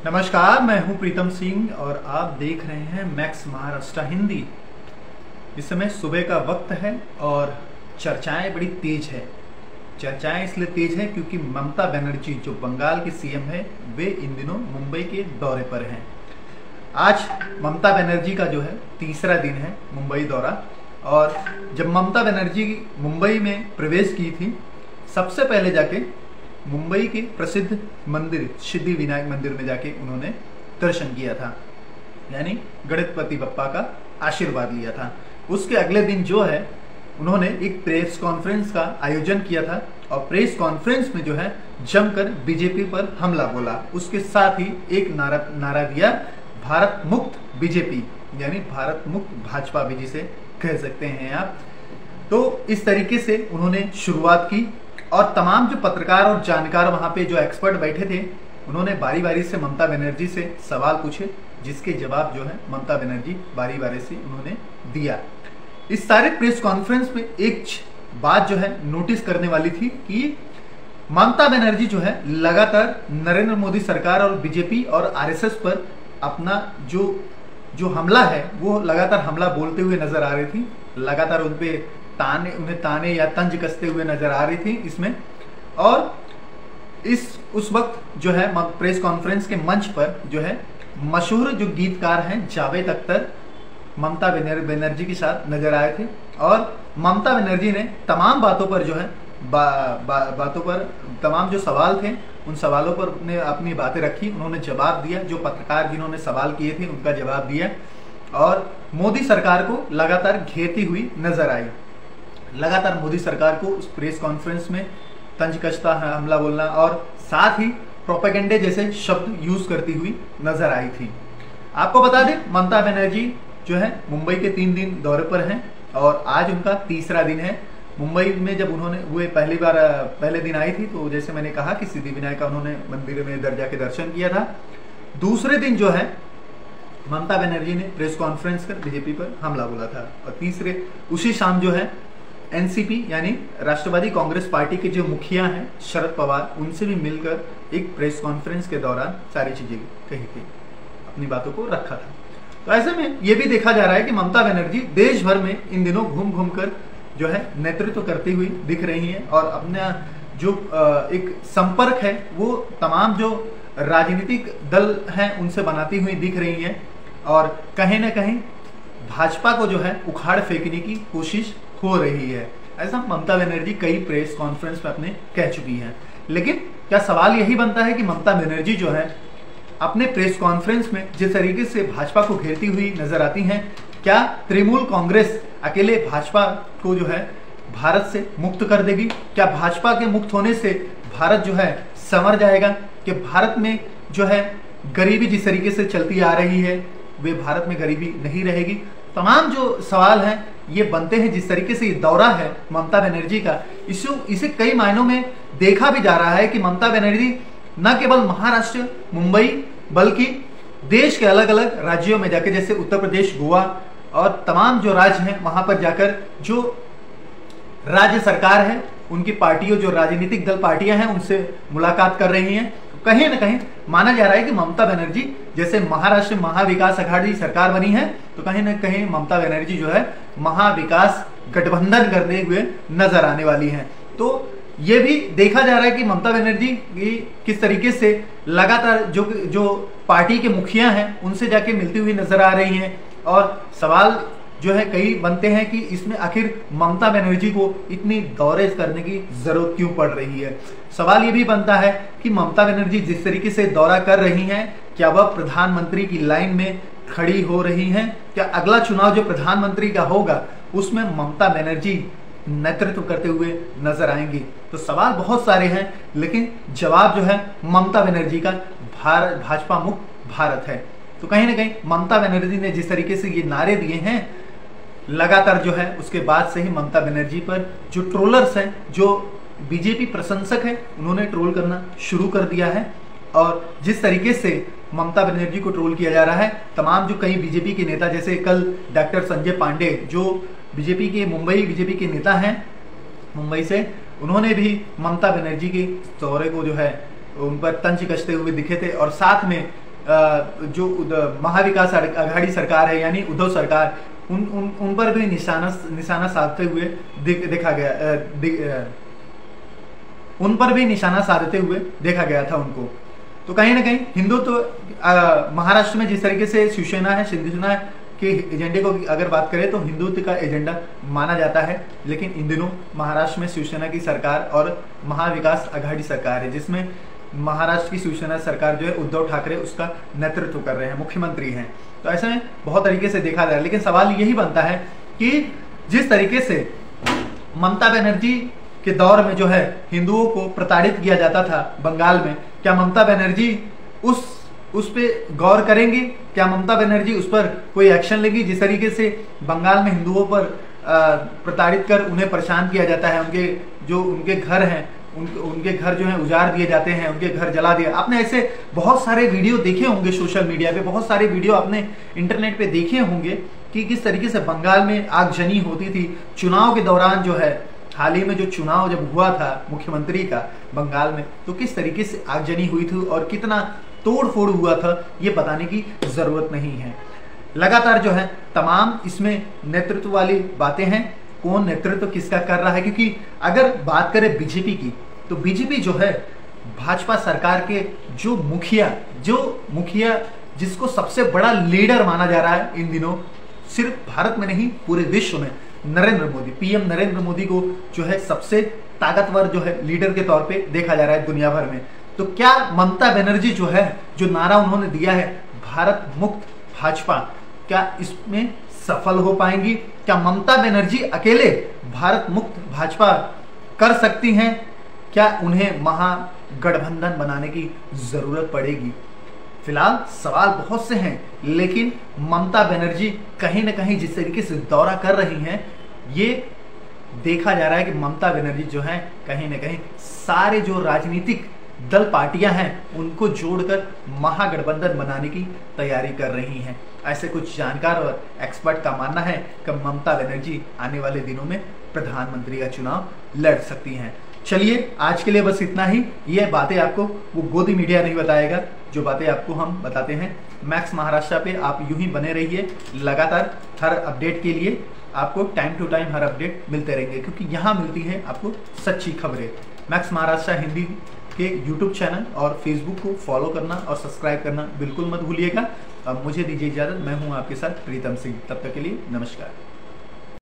नमस्कार, मैं हूं प्रीतम सिंह और आप देख रहे हैं मैक्स महाराष्ट्र हिंदी। इस समय सुबह का वक्त है और चर्चाएं बड़ी तेज है। चर्चाएं इसलिए तेज है क्योंकि ममता बनर्जी जो बंगाल की सीएम है वे इन दिनों मुंबई के दौरे पर हैं। आज ममता बनर्जी का जो है तीसरा दिन है मुंबई दौरा। और जब ममता बनर्जी मुंबई में प्रवेश की थी, सबसे पहले जाके मुंबई के प्रसिद्ध मंदिर सिद्धि विनायक मंदिर में जाके उन्होंने दर्शन किया था, यानी गणपति बप्पा का आशीर्वाद लिया था। उसके अगले दिन जो है उन्होंने एक प्रेस कॉन्फ्रेंस का आयोजन किया था और प्रेस कॉन्फ्रेंस में जो है जमकर बीजेपी पर हमला बोला। उसके साथ ही एक नारा दिया, भारत मुक्त बीजेपी, यानी भारत मुक्त भाजपा भी जिसे कह सकते हैं आप। तो इस तरीके से उन्होंने शुरुआत की और तमाम जो पत्रकार और जानकार वहां पे जो एक्सपर्ट बैठे थे उन्होंने बारी बारी से ममता बनर्जी से सवाल पूछे, जिसके जवाब जो है ममता बनर्जी बारी बारी से उन्होंने दिया। इस सारे प्रेस कॉन्फ्रेंस में एक बात जो है नोटिस करने वाली थी कि ममता बनर्जी जो है लगातार नरेंद्र मोदी सरकार और बीजेपी और आरएसएस पर अपना जो हमला है वो लगातार हमला बोलते हुए नजर आ रही थी। लगातार उन्हें ताने या तंज कसते हुए नजर आ रही थी इसमें। और उस वक्त जो है प्रेस कॉन्फ्रेंस के मंच पर जो है मशहूर जो गीतकार हैं जावेद अख्तर ममता बनर्जी के साथ नजर आए थे। और ममता बनर्जी ने तमाम बातों पर जो है बातों पर तमाम जो सवाल थे उन सवालों पर ने अपनी बातें रखी, उन्होंने जवाब दिया। जो पत्रकार जिन्होंने सवाल किए थे उनका जवाब दिया और मोदी सरकार को लगातार घेरती हुई नजर आई। लगातार मोदी सरकार को उस प्रेस कॉन्फ्रेंस में तंज कसता हमला बोलना और साथ ही प्रोपेगेंडे जैसे शब्द यूज करती हुई नजर आई थी। आपको बता दें, ममता बनर्जी जो है मुंबई के 3 दिन दौरे पर हैं और आज उनका तीसरा दिन है। मुंबई में जब पहले दिन आई थी तो जैसे मैंने कहा कि सिद्धि विनायक का उन्होंने मंदिर में जाके दर्शन किया था। दूसरे दिन जो है ममता बनर्जी ने प्रेस कॉन्फ्रेंस कर बीजेपी पर हमला बोला था और उसी शाम जो है एनसीपी यानी राष्ट्रवादी कांग्रेस पार्टी के जो मुखिया हैं शरद पवार, उनसे भी मिलकर एक प्रेस कॉन्फ्रेंस के दौरान सारी चीजें कही थी, अपनी बातों को रखा था। तो ऐसे में यह भी देखा जा रहा है कि ममता बनर्जी देश भर में इन दिनों घूम घूम कर जो है नेतृत्व करती हुई दिख रही हैं और अपना जो एक संपर्क है वो तमाम जो राजनीतिक दल हैं उनसे बनाती हुई दिख रही हैं और कहीं ना कहीं भाजपा को जो है उखाड़ फेंकने की कोशिश हो रही है। ऐसा ममता बनर्जी कई प्रेस कॉन्फ्रेंस में अपने कह चुकी हैं। लेकिन क्या सवाल यही बनता है कि ममता बनर्जी जो है अपने प्रेस कॉन्फ्रेंस में जिस तरीके से भाजपा को घेरती हुई नजर आती हैं, क्या तृणमूल कांग्रेस अकेले भाजपा को जो है भारत से मुक्त कर देगी? क्या भाजपा के मुक्त होने से भारत जो है संवर जाएगा? कि भारत में जो है गरीबी जिस तरीके से चलती आ रही है वे भारत में गरीबी नहीं रहेगी? तमाम जो सवाल हैं ये बनते हैं। जिस तरीके से ये दौरा है ममता बनर्जी का, इसे कई मायनों में देखा भी जा रहा है कि ममता बनर्जी न केवल महाराष्ट्र मुंबई बल्कि देश के अलग अलग राज्यों में जाकर, जैसे उत्तर प्रदेश, गोवा और तमाम जो राज्य हैं वहां पर जाकर जो राज्य सरकार है उनकी पार्टियों, जो राजनीतिक दल पार्टियां हैं, उनसे मुलाकात कर रही हैं। कहीं ना कहीं माना जा रहा है कि ममता बनर्जी जैसे महाराष्ट्र महाविकास अघाड़ी सरकार बनी है तो कहीं ना कहीं ममता बनर्जी जो है महाविकास गठबंधन करते हुए नजर आने वाली हैं। तो ये भी देखा जा रहा है कि ममता बनर्जी किस तरीके से लगातार जो पार्टी के मुखिया हैं उनसे जाके मिलती हुई नजर आ रही हैं और सवाल जो है कई बनते हैं कि इसमें आखिर ममता बनर्जी को इतनी दौरे करने की जरूरत क्यों पड़ रही है। सवाल ये भी बनता है कि ममता बनर्जी जिस तरीके से दौरा कर रही हैं, क्या वह प्रधानमंत्री की लाइन में खड़ी हो रही हैं? क्या अगला चुनाव जो प्रधानमंत्री का होगा उसमें ममता बनर्जी नेतृत्व करते हुए नजर आएंगी? तो सवाल बहुत सारे हैं, लेकिन जवाब जो है ममता बनर्जी का भाजपा मुक्त भारत है। तो कहीं ना कहीं ममता बनर्जी ने जिस तरीके से ये नारे दिए हैं लगातार जो है उसके बाद से ही ममता बनर्जी पर जो ट्रोलर्स हैं, जो बीजेपी प्रशंसक हैं, उन्होंने ट्रोल करना शुरू कर दिया है। और जिस तरीके से ममता बनर्जी को ट्रोल किया जा रहा है, तमाम जो कई बीजेपी के नेता, जैसे कल डॉक्टर संजय पांडे जो मुंबई बीजेपी के नेता हैं मुंबई से, उन्होंने भी ममता बनर्जी के दौरे को जो है उन पर तंज कसते हुए दिखे थे और साथ में जो महाविकास आघाड़ी सरकार है यानी उद्धव सरकार, उन पर भी निशाना साधते हुए देखा गया, उन पर भी निशाना साधते हुए देखा गया था उनको। तो कहीं ना कहीं हिंदुत्व महाराष्ट्र में जिस तरीके से शिवसेना है, शिवसेना के एजेंडे को अगर बात करें तो हिंदुत्व का एजेंडा माना जाता है, लेकिन इन दिनों महाराष्ट्र में शिवसेना की सरकार और महाविकास आघाड़ी सरकार है, जिसमें महाराष्ट्र की शिवसेना सरकार जो है उद्धव ठाकरे उसका नेतृत्व कर रहे हैं, मुख्यमंत्री हैं। तो ऐसे में बहुत तरीके से देखा जाए, लेकिन सवाल यही बनता है कि जिस तरीके से ममता बनर्जी के दौर में जो है हिंदुओं को प्रताड़ित किया जाता था बंगाल में, क्या ममता बनर्जी उस पे गौर करेंगी? क्या ममता बनर्जी उस पर कोई एक्शन लेगी? जिस तरीके से बंगाल में हिंदुओं पर प्रताड़ित कर उन्हें परेशान किया जाता है, उनके घर हैं, उनके घर जो है उजाड़ दिए जाते हैं, उनके घर जला दिया। आपने ऐसे बहुत सारे वीडियो देखे होंगे सोशल मीडिया पे, बहुत सारे वीडियो आपने इंटरनेट पे देखे होंगे कि किस तरीके से बंगाल में आगजनी होती थी। चुनाव के दौरान जो है, हाल ही में जो चुनाव जब हुआ था मुख्यमंत्री का बंगाल में, तो किस तरीके से आगजनी हुई थी और कितना तोड़ फोड़ हुआ था, ये बताने की जरूरत नहीं है। लगातार जो है तमाम इसमें नेतृत्व वाली बातें हैं, कौन नेतृत्व किसका कर रहा है, क्योंकि अगर बात करें बीजेपी की, तो बीजेपी जो है भाजपा सरकार के जो मुखिया जिसको सबसे बड़ा लीडर माना जा रहा है इन दिनों, सिर्फ भारत में नहीं पूरे विश्व में, नरेंद्र मोदी, पीएम नरेंद्र मोदी को जो है सबसे ताकतवर जो है लीडर के तौर पे देखा जा रहा है दुनिया भर में। तो क्या ममता बनर्जी जो है, जो नारा उन्होंने दिया है भारत मुक्त भाजपा, क्या इसमें सफल हो पाएंगी? क्या ममता बनर्जी अकेले भारत मुक्त भाजपा कर सकती हैं? क्या उन्हें महागठबंधन बनाने की जरूरत पड़ेगी? फिलहाल सवाल बहुत से हैं, लेकिन ममता बनर्जी कहीं ना कहीं जिस तरीके से दौरा कर रही हैं, ये देखा जा रहा है कि ममता बनर्जी जो है कहीं ना कहीं सारे जो राजनीतिक दल पार्टियां हैं उनको जोड़कर महागठबंधन बनाने की तैयारी कर रही हैं। ऐसे कुछ जानकार और एक्सपर्ट का मानना है कि ममता बनर्जी आने वाले दिनों में प्रधानमंत्री का चुनाव लड़ सकती हैं। चलिए आज के लिए बस इतना ही। ये बातें आपको वो गोदी मीडिया नहीं बताएगा, जो बातें आपको हम बताते हैं मैक्स महाराष्ट्र पे। आप यूं ही बने रहिए, लगातार हर अपडेट के लिए आपको टाइम टू टाइम हर अपडेट मिलते रहेंगे, क्योंकि यहाँ मिलती है आपको सच्ची खबरें। मैक्स महाराष्ट्र हिंदी के यूट्यूब चैनल और फेसबुक को फॉलो करना और सब्सक्राइब करना बिल्कुल मत भूलिएगा। अब मुझे दीजिए इजाजत, मैं हूं आपके साथ प्रीतम सिंह। तब तक के लिए नमस्कार।